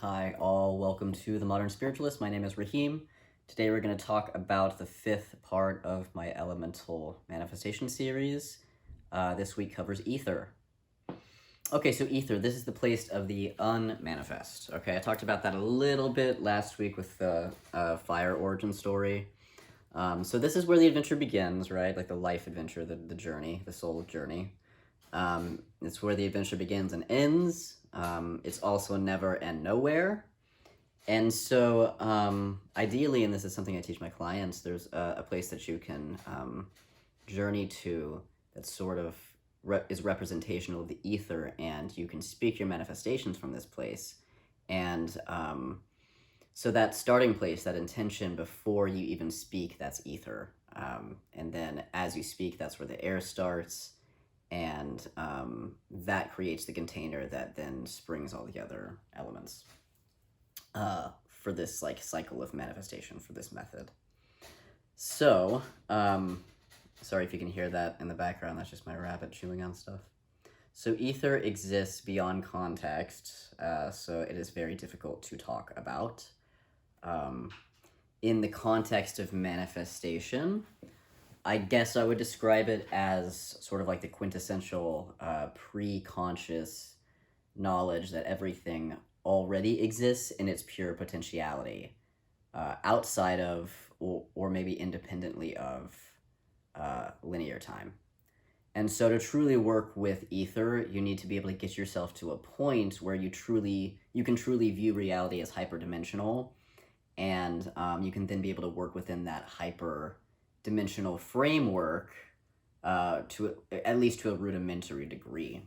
Hi, all. Welcome to The Modern Spiritualist. My name is Raheem. Today we're going to talk about the fifth part of my elemental manifestation series. This week covers Aether. Okay, so Aether, this is the place of the unmanifest. Okay, I talked about that a little bit last week with the fire origin story. So this is where the adventure begins, right? Like the life adventure, the journey, the soul journey. It's where the adventure begins and ends. It's also never and nowhere. And so, ideally, and this is something I teach my clients, there's a place that you can journey to that sort of is representational of the ether, and you can speak your manifestations from this place. And so that starting place, that intention before you even speak, that's ether. And then as you speak, that's where the air starts, and that creates the container that then springs all the other elements for this like cycle of manifestation for this method. So, sorry if you can hear that in the background, that's just my rabbit chewing on stuff. So ether exists beyond context, so it is very difficult to talk about. In the context of manifestation, I guess I would describe it as sort of like the quintessential pre-conscious knowledge that everything already exists in its pure potentiality, outside of or maybe independently of linear time. And so to truly work with ether, you need to be able to get yourself to a point where you can truly view reality as hyperdimensional, and you can then be able to work within that hyper-dimensional framework to at least to a rudimentary degree.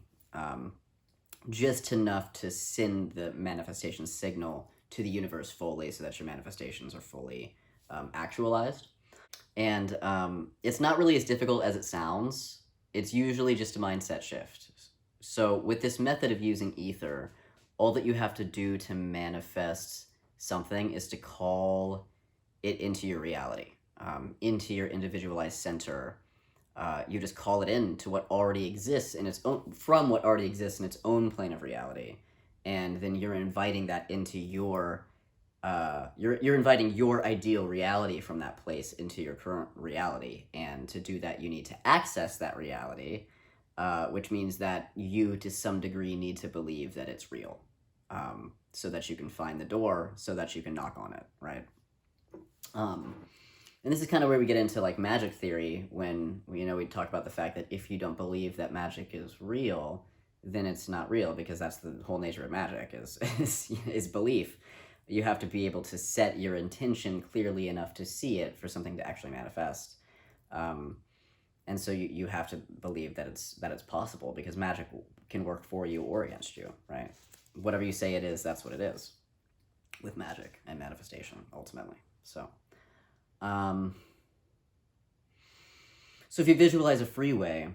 Just enough to send the manifestation signal to the universe fully so that your manifestations are fully actualized. And it's not really as difficult as it sounds. It's usually just a mindset shift. So with this method of using ether, all that you have to do to manifest something is to call it into your reality, into your individualized center. You just call it in to what already exists in its own, from what already exists in its own plane of reality, and then you're inviting that into your, you're inviting your ideal reality from that place into your current reality. And to do that, you need to access that reality, which means that you, to some degree, need to believe that it's real, so that you can find the door, so that you can knock on it, right? And this is kind of where we get into like magic theory, when we talk about the fact that if you don't believe that magic is real, then it's not real, because that's the whole nature of magic is belief. You have to be able to set your intention clearly enough to see it for something to actually manifest. And so you have to believe that it's possible, because magic can work for you or against you, right? Whatever you say it is, that's what it is with magic and manifestation, ultimately. So if you visualize a freeway,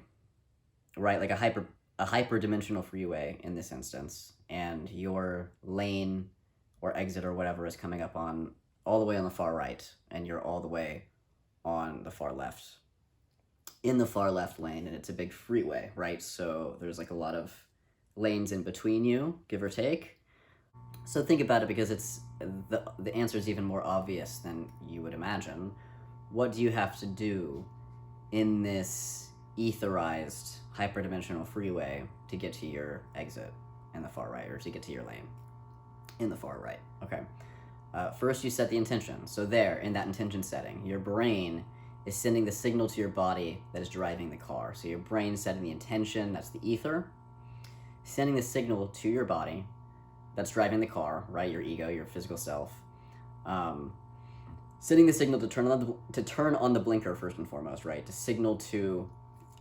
right, like a hyper-dimensional freeway in this instance, and your lane or exit or whatever is coming up on all the way on the far right, and you're all the way on the far left, in the far left lane, and it's a big freeway, right? So there's like a lot of lanes in between you, give or take. So think about it, because it's the answer is even more obvious than you would imagine. What do you have to do in this etherized hyperdimensional freeway to get to your exit in the far right, or to get to your lane in the far right? Okay. First, you set the intention. So there, in that intention setting, your brain is sending the signal to your body that is driving the car. So your brain setting the intention, that's the ether, sending the signal to your body that's driving the car, right? Your ego, your physical self. Sending the signal to turn on the blinker first and foremost, right? To signal to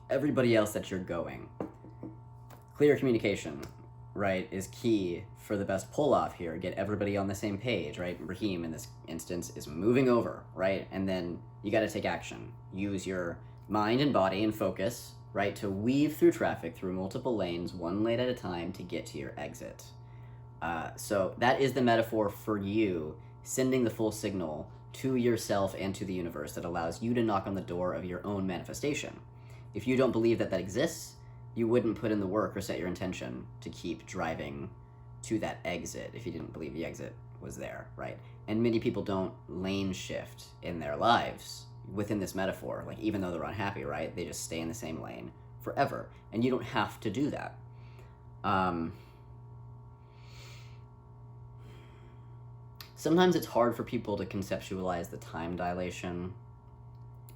everybody else that you're going. Clear communication, right, is key for the best pull-off here. Get everybody on the same page, right? Raheem, in this instance, is moving over, right? And then you got to take action. Use your mind and body and focus, right, to weave through traffic, through multiple lanes, one lane at a time, to get to your exit. So that is the metaphor for you sending the full signal to yourself and to the universe that allows you to knock on the door of your own manifestation. If you don't believe that exists, you wouldn't put in the work or set your intention to keep driving to that exit if you didn't believe the exit was there, right? And many people don't lane shift in their lives within this metaphor. Like, even though they're unhappy, right? They just stay in the same lane forever. And you don't have to do that. Sometimes it's hard for people to conceptualize the time dilation,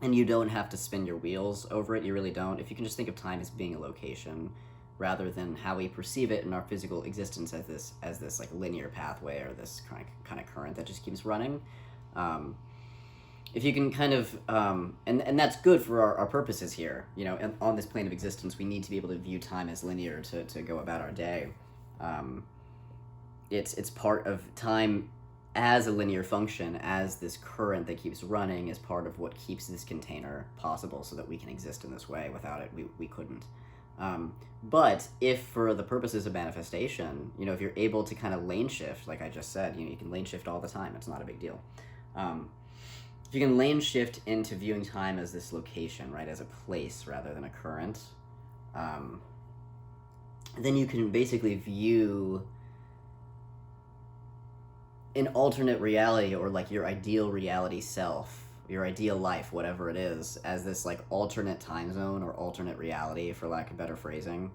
and you don't have to spin your wheels over it. You really don't. If you can just think of time as being a location rather than how we perceive it in our physical existence as this like linear pathway or this kind of current that just keeps running. If you can kind of and that's good for our purposes here, you know, on this plane of existence. We need to be able to view time as linear to go about our day. It's part of time as a linear function, as this current that keeps running, is part of what keeps this container possible, so that we can exist in this way. Without it, we couldn't. But if for the purposes of manifestation, you know, if you're able to kind of lane shift, like I just said, you know, you can lane shift all the time. It's not a big deal. If you can lane shift into viewing time as this location, right, as a place rather than a current, then you can basically view an alternate reality, or like your ideal reality self, your ideal life, whatever it is, as this like alternate time zone or alternate reality, for lack of better phrasing,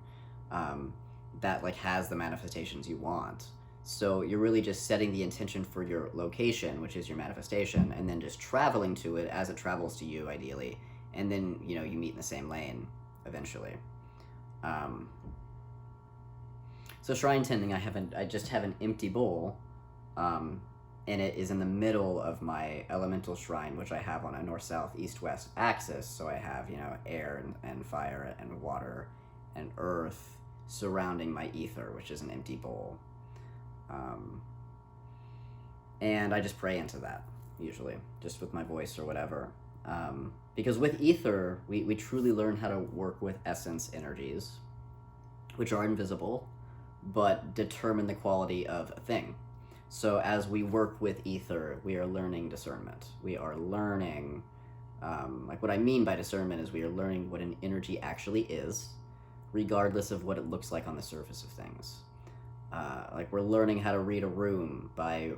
that like has the manifestations you want. So you're really just setting the intention for your location, which is your manifestation, and then just traveling to it as it travels to you, ideally, and then, you know, you meet in the same lane eventually. So shrine tending, I just have an empty bowl, and it is in the middle of my elemental shrine, which I have on a north, south, east, west axis. So I have, you know, air and fire and water and earth surrounding my ether, which is an empty bowl. And I just pray into that, usually, just with my voice or whatever. Because with ether, we truly learn how to work with essence energies, which are invisible, but determine the quality of a thing. So as we work with ether, we are learning discernment. We are learning, like what I mean by discernment is we are learning what an energy actually is, regardless of what it looks like on the surface of things. Like we're learning how to read a room by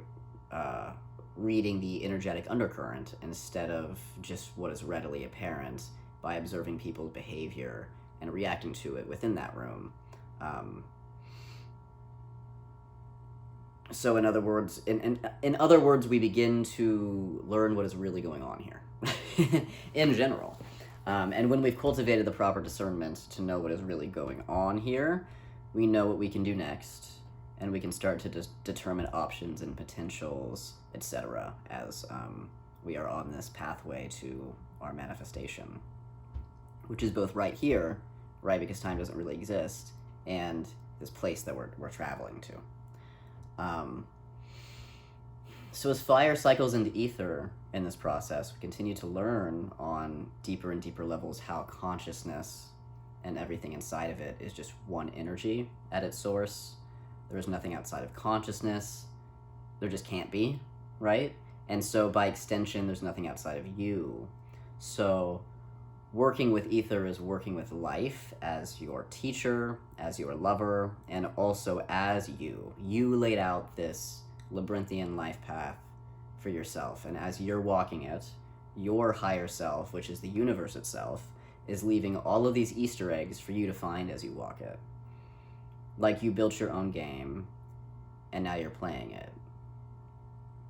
reading the energetic undercurrent instead of just what is readily apparent, by observing people's behavior and reacting to it within that room. So in other words, in other words, we begin to learn what is really going on here, in general. And when we've cultivated the proper discernment to know what is really going on here, we know what we can do next, and we can start to determine options and potentials, etc., as we are on this pathway to our manifestation, which is both right here, right, because time doesn't really exist, and this place that we're traveling to. So as fire cycles into ether in this process, we continue to learn on deeper and deeper levels how consciousness and everything inside of it is just one energy at its source. There's nothing outside of consciousness. There just can't be, right? And so by extension, there's nothing outside of you. So working with ether is working with life as your teacher, as your lover, and also as you. You laid out this labyrinthian life path for yourself, and as you're walking it, your higher self, which is the universe itself, is leaving all of these Easter eggs for you to find as you walk it. Like you built your own game, and now you're playing it.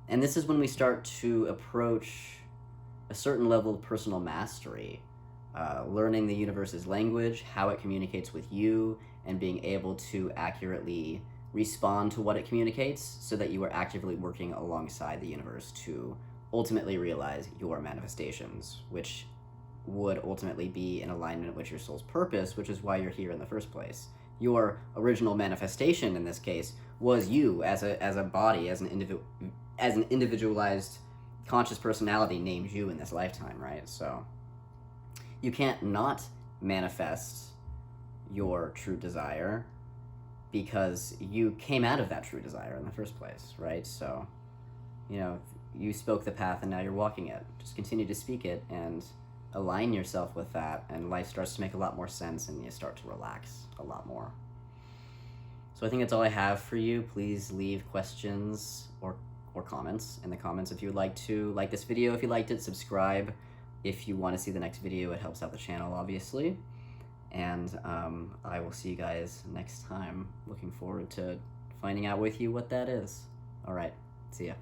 And this is when we start to approach a certain level of personal mastery, learning the universe's language, how it communicates with you, and being able to accurately respond to what it communicates so that you are actively working alongside the universe to ultimately realize your manifestations, which would ultimately be in alignment with your soul's purpose, which is why you're here in the first place. Your original manifestation in this case was you as a body, as an individualized conscious personality named you in this lifetime, right? So you can't not manifest your true desire because you came out of that true desire in the first place, right? So, you know, you spoke the path and now you're walking it. Just continue to speak it and align yourself with that, and life starts to make a lot more sense and you start to relax a lot more. So I think that's all I have for you. Please leave questions or comments in the comments if you would like to. Like this video if you liked it, subscribe if you want to see the next video. It helps out the channel, obviously. And I will see you guys next time. Looking forward to finding out with you what that is. All right, see ya.